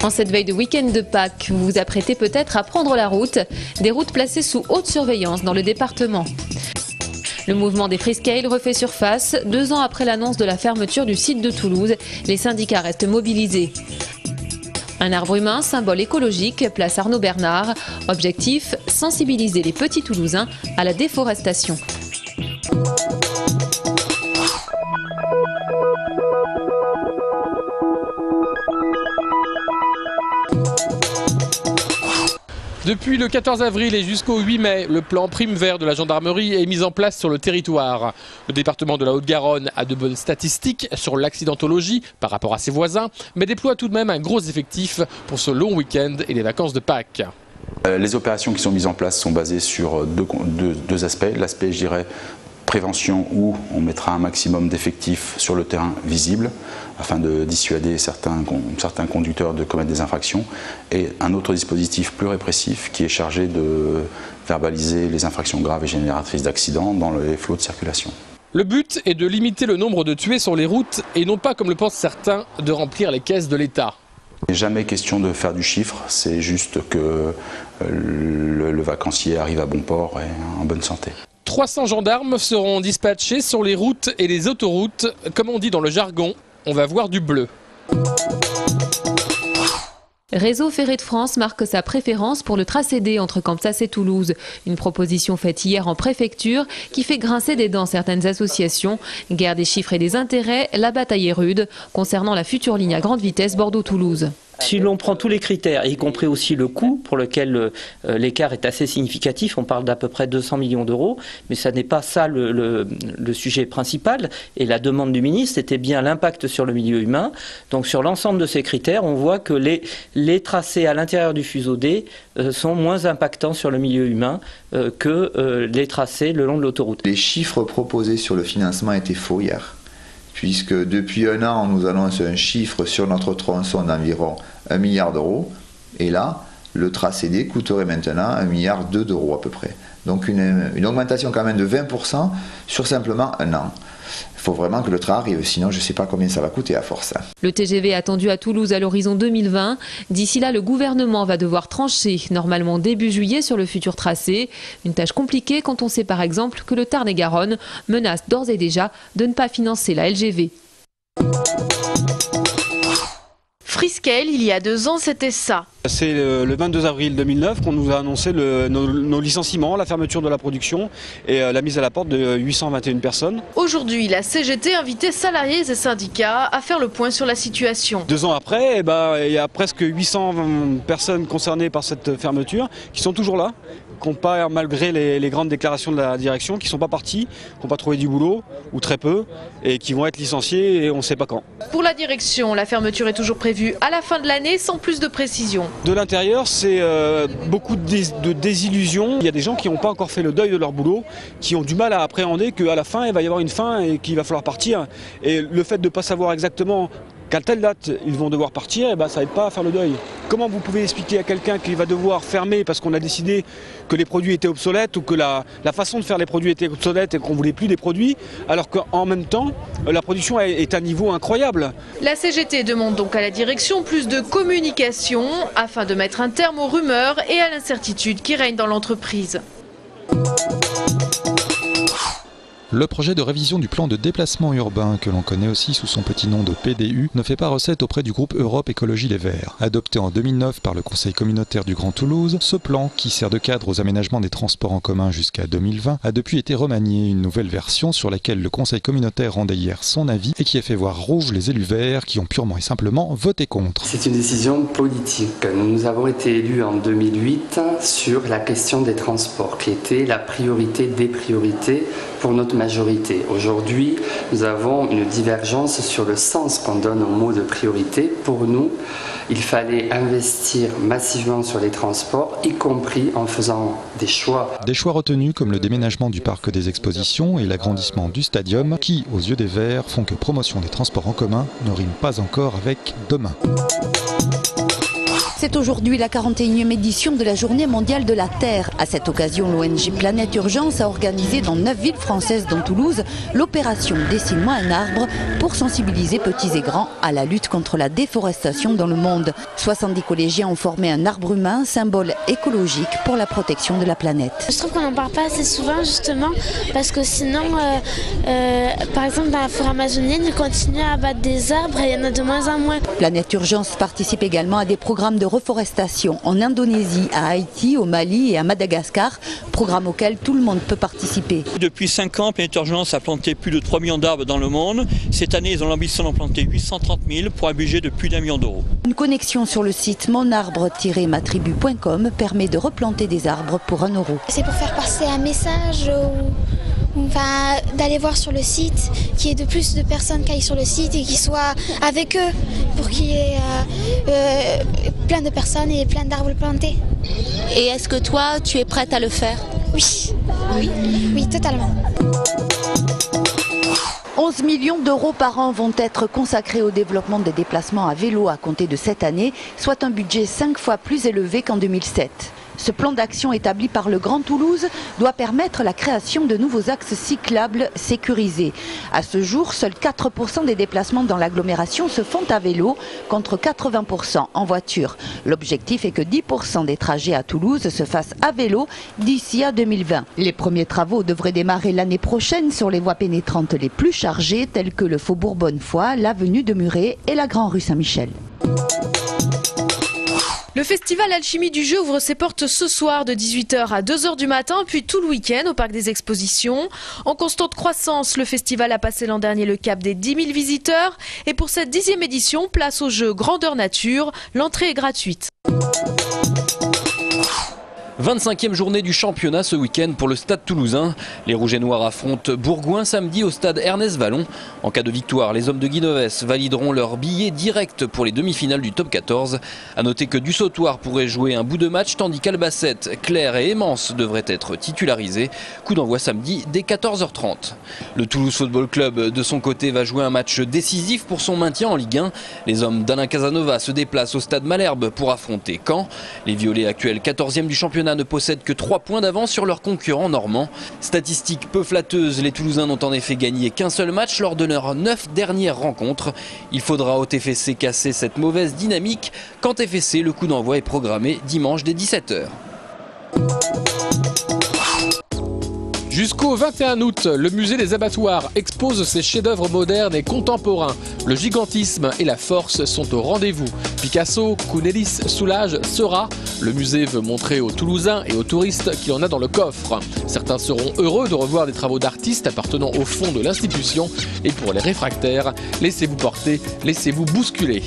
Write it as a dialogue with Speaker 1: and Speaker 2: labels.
Speaker 1: En cette veille de week-end de Pâques, vous vous apprêtez peut-être à prendre la route, des routes placées sous haute surveillance dans le département. Le mouvement des freescales refait surface. 2 ans après l'annonce de la fermeture du site de Toulouse, les syndicats restent mobilisés. Un arbre humain, symbole écologique, place Arnaud Bernard. Objectif, sensibiliser les petits Toulousains à la déforestation.
Speaker 2: Depuis le 14 avril et jusqu'au 8 mai, le plan Prime Vert de la gendarmerie est mis en place sur le territoire. Le département de la Haute-Garonne a de bonnes statistiques sur l'accidentologie par rapport à ses voisins, mais déploie tout de même un gros effectif pour ce long week-end et les vacances de Pâques.
Speaker 3: Les opérations qui sont mises en place sont basées sur deux aspects. L'aspect, je dirais, prévention, où on mettra un maximum d'effectifs sur le terrain visible afin de dissuader certains conducteurs de commettre des infractions, et un autre dispositif plus répressif qui est chargé de verbaliser les infractions graves et génératrices d'accidents dans les flots de circulation.
Speaker 2: Le but est de limiter le nombre de tués sur les routes et non pas, comme le pensent certains, de remplir les caisses de l'État.
Speaker 3: Il n'est jamais question de faire du chiffre, c'est juste que le vacancier arrive à bon port et en bonne santé.
Speaker 2: 300 gendarmes seront dispatchés sur les routes et les autoroutes. Comme on dit dans le jargon, on va voir du bleu.
Speaker 1: Réseau Ferré de France marque sa préférence pour le tracé D entre Campsasse et Toulouse. Une proposition faite hier en préfecture qui fait grincer des dents certaines associations. Guerre des chiffres et des intérêts, la bataille est rude concernant la future ligne à grande vitesse Bordeaux-Toulouse.
Speaker 4: Si l'on prend tous les critères, y compris aussi le coût pour lequel l'écart est assez significatif, on parle d'à peu près 200 millions d'euros, mais ça n'est pas ça le sujet principal. Et la demande du ministre était bien l'impact sur le milieu humain. Donc sur l'ensemble de ces critères, on voit que les tracés à l'intérieur du fuseau D sont moins impactants sur le milieu humain que les tracés le long de l'autoroute.
Speaker 5: Les chiffres proposés sur le financement étaient faux hier, puisque depuis 1 an, on nous annonce un chiffre sur notre tronçon d'environ 1 milliard d'euros, et là, le tracé D coûterait maintenant 1,2 milliard d'euros à peu près. Donc une augmentation quand même de 20% sur simplement 1 an. Il faut vraiment que le train arrive, sinon je ne sais pas combien ça va coûter à force.
Speaker 1: Le TGV attendu à Toulouse à l'horizon 2020. D'ici là, le gouvernement va devoir trancher, normalement début juillet, sur le futur tracé. Une tâche compliquée quand on sait par exemple que le Tarn-et-Garonne menace d'ores et déjà de ne pas financer la LGV.
Speaker 6: Freescale, il y a 2 ans, c'était ça.
Speaker 7: C'est le 22 avril 2009 qu'on nous a annoncé nos licenciements, la fermeture de la production et la mise à la porte de 821 personnes.
Speaker 6: Aujourd'hui, la CGT invitait salariés et syndicats à faire le point sur la situation.
Speaker 7: 2 ans après, il y a presque 800 personnes concernées par cette fermeture qui sont toujours là, qui n'ont pas, malgré les grandes déclarations de la direction, qui ne sont pas partis, qui n'ont pas trouvé du boulot, ou très peu, et qui vont être licenciés et on ne sait pas quand.
Speaker 6: Pour la direction, la fermeture est toujours prévue à la fin de l'année, sans plus de précision.
Speaker 7: De l'intérieur, c'est beaucoup de désillusions. Il y a des gens qui n'ont pas encore fait le deuil de leur boulot, qui ont du mal à appréhender qu'à la fin, il va y avoir une fin et qu'il va falloir partir. Et le fait de ne pas savoir exactement qu'à telle date, ils vont devoir partir, ça n'aide pas à faire le deuil. Comment vous pouvez expliquer à quelqu'un qu'il va devoir fermer parce qu'on a décidé que les produits étaient obsolètes ou que la façon de faire les produits était obsolète et qu'on ne voulait plus des produits, alors qu'en même temps, la production est à un niveau incroyable.
Speaker 6: La CGT demande donc à la direction plus de communication afin de mettre un terme aux rumeurs et à l'incertitude qui règne dans l'entreprise.
Speaker 8: Le projet de révision du plan de déplacement urbain, que l'on connaît aussi sous son petit nom de PDU, ne fait pas recette auprès du groupe Europe Écologie Les Verts. Adopté en 2009 par le Conseil communautaire du Grand Toulouse, ce plan, qui sert de cadre aux aménagements des transports en commun jusqu'à 2020, a depuis été remanié, une nouvelle version sur laquelle le Conseil communautaire rendait hier son avis et qui a fait voir rouge les élus verts qui ont purement et simplement voté contre.
Speaker 9: C'est une décision politique. Nous avons été élus en 2008 sur la question des transports, qui était la priorité des priorités pour notre majorité. Aujourd'hui, nous avons une divergence sur le sens qu'on donne au mot de priorité. Pour nous, il fallait investir massivement sur les transports, y compris en faisant des choix.
Speaker 8: Des choix retenus comme le déménagement du parc des expositions et l'agrandissement du stadium qui, aux yeux des Verts, font que promotion des transports en commun ne rime pas encore avec demain.
Speaker 10: C'est aujourd'hui la 41e édition de la Journée mondiale de la Terre. À cette occasion, l'ONG Planète Urgence a organisé dans 9 villes françaises dont Toulouse l'opération Dessine-moi un arbre pour sensibiliser petits et grands à la lutte contre la déforestation dans le monde. 70 collégiens ont formé un arbre humain, symbole écologique pour la protection de la planète.
Speaker 11: Je trouve qu'on n'en parle pas assez souvent justement parce que sinon, par exemple dans la forêt amazonienne, ils continuent à abattre des arbres et il y en a de moins en moins. Planète
Speaker 10: Urgence participe également à des programmes de reforestation en Indonésie, à Haïti, au Mali et à Madagascar, programme auquel tout le monde peut participer.
Speaker 12: Depuis 5 ans, Planète Urgence a planté plus de 3 millions d'arbres dans le monde. Cette année, ils ont l'ambition d'en planter 830 000 pour un budget de plus d'1 million d'euros.
Speaker 10: Une connexion sur le site monarbre-matribu.com permet de replanter des arbres pour 1 euro.
Speaker 11: C'est pour faire passer un message enfin, d'aller voir sur le site, qu'il y ait de plus de personnes qui aillent sur le site et qui soient avec eux pour qu'il y ait plein de personnes et plein d'arbres plantés.
Speaker 10: Et est-ce que toi, tu es prête à le faire?
Speaker 11: Oui, totalement.
Speaker 10: 11 millions d'euros par an vont être consacrés au développement des déplacements à vélo à compter de cette année, soit un budget 5 fois plus élevé qu'en 2007. Ce plan d'action établi par le Grand Toulouse doit permettre la création de nouveaux axes cyclables sécurisés. À ce jour, seuls 4% des déplacements dans l'agglomération se font à vélo, contre 80% en voiture. L'objectif est que 10% des trajets à Toulouse se fassent à vélo d'ici à 2020. Les premiers travaux devraient démarrer l'année prochaine sur les voies pénétrantes les plus chargées, telles que le faubourg Bonnefoy, l'avenue de Muret et la Grand Rue Saint-Michel.
Speaker 6: Le festival Alchimie du jeu ouvre ses portes ce soir de 18h à 2h du matin, puis tout le week-end au Parc des Expositions. En constante croissance, le festival a passé l'an dernier le cap des 10 000 visiteurs. Et pour cette 10e édition, place au jeu Grandeur Nature. L'entrée est gratuite.
Speaker 13: 25e journée du championnat ce week-end pour le Stade Toulousain. Les Rouges et Noirs affrontent Bourgoin samedi au Stade Ernest Vallon. En cas de victoire, les hommes de Guinoves valideront leur billet direct pour les demi-finales du top 14. A noter que Dussautoir pourrait jouer un bout de match tandis qu'Albacete, Claire et Émence devraient être titularisés. Coup d'envoi samedi dès 14h30. Le Toulouse Football Club de son côté va jouer un match décisif pour son maintien en Ligue 1. Les hommes d'Alain Casanova se déplacent au Stade Malherbe pour affronter Caen. Les Violets actuels 14e du championnat ne possèdent que 3 points d'avance sur leurs concurrents normands. Statistiques peu flatteuses, les Toulousains n'ont en effet gagné qu'un seul match lors de leurs 9 dernières rencontres. Il faudra au TFC casser cette mauvaise dynamique. Quant TFC, le coup d'envoi est programmé dimanche dès 17h.
Speaker 2: Jusqu'au 21 août, le musée des abattoirs expose ses chefs-d'œuvre modernes et contemporains. Le gigantisme et la force sont au rendez-vous. Picasso, Kounelis, Soulages, Seurat. Le musée veut montrer aux Toulousains et aux touristes qu'il en a dans le coffre. Certains seront heureux de revoir des travaux d'artistes appartenant au fond de l'institution. Et pour les réfractaires, laissez-vous porter, laissez-vous bousculer.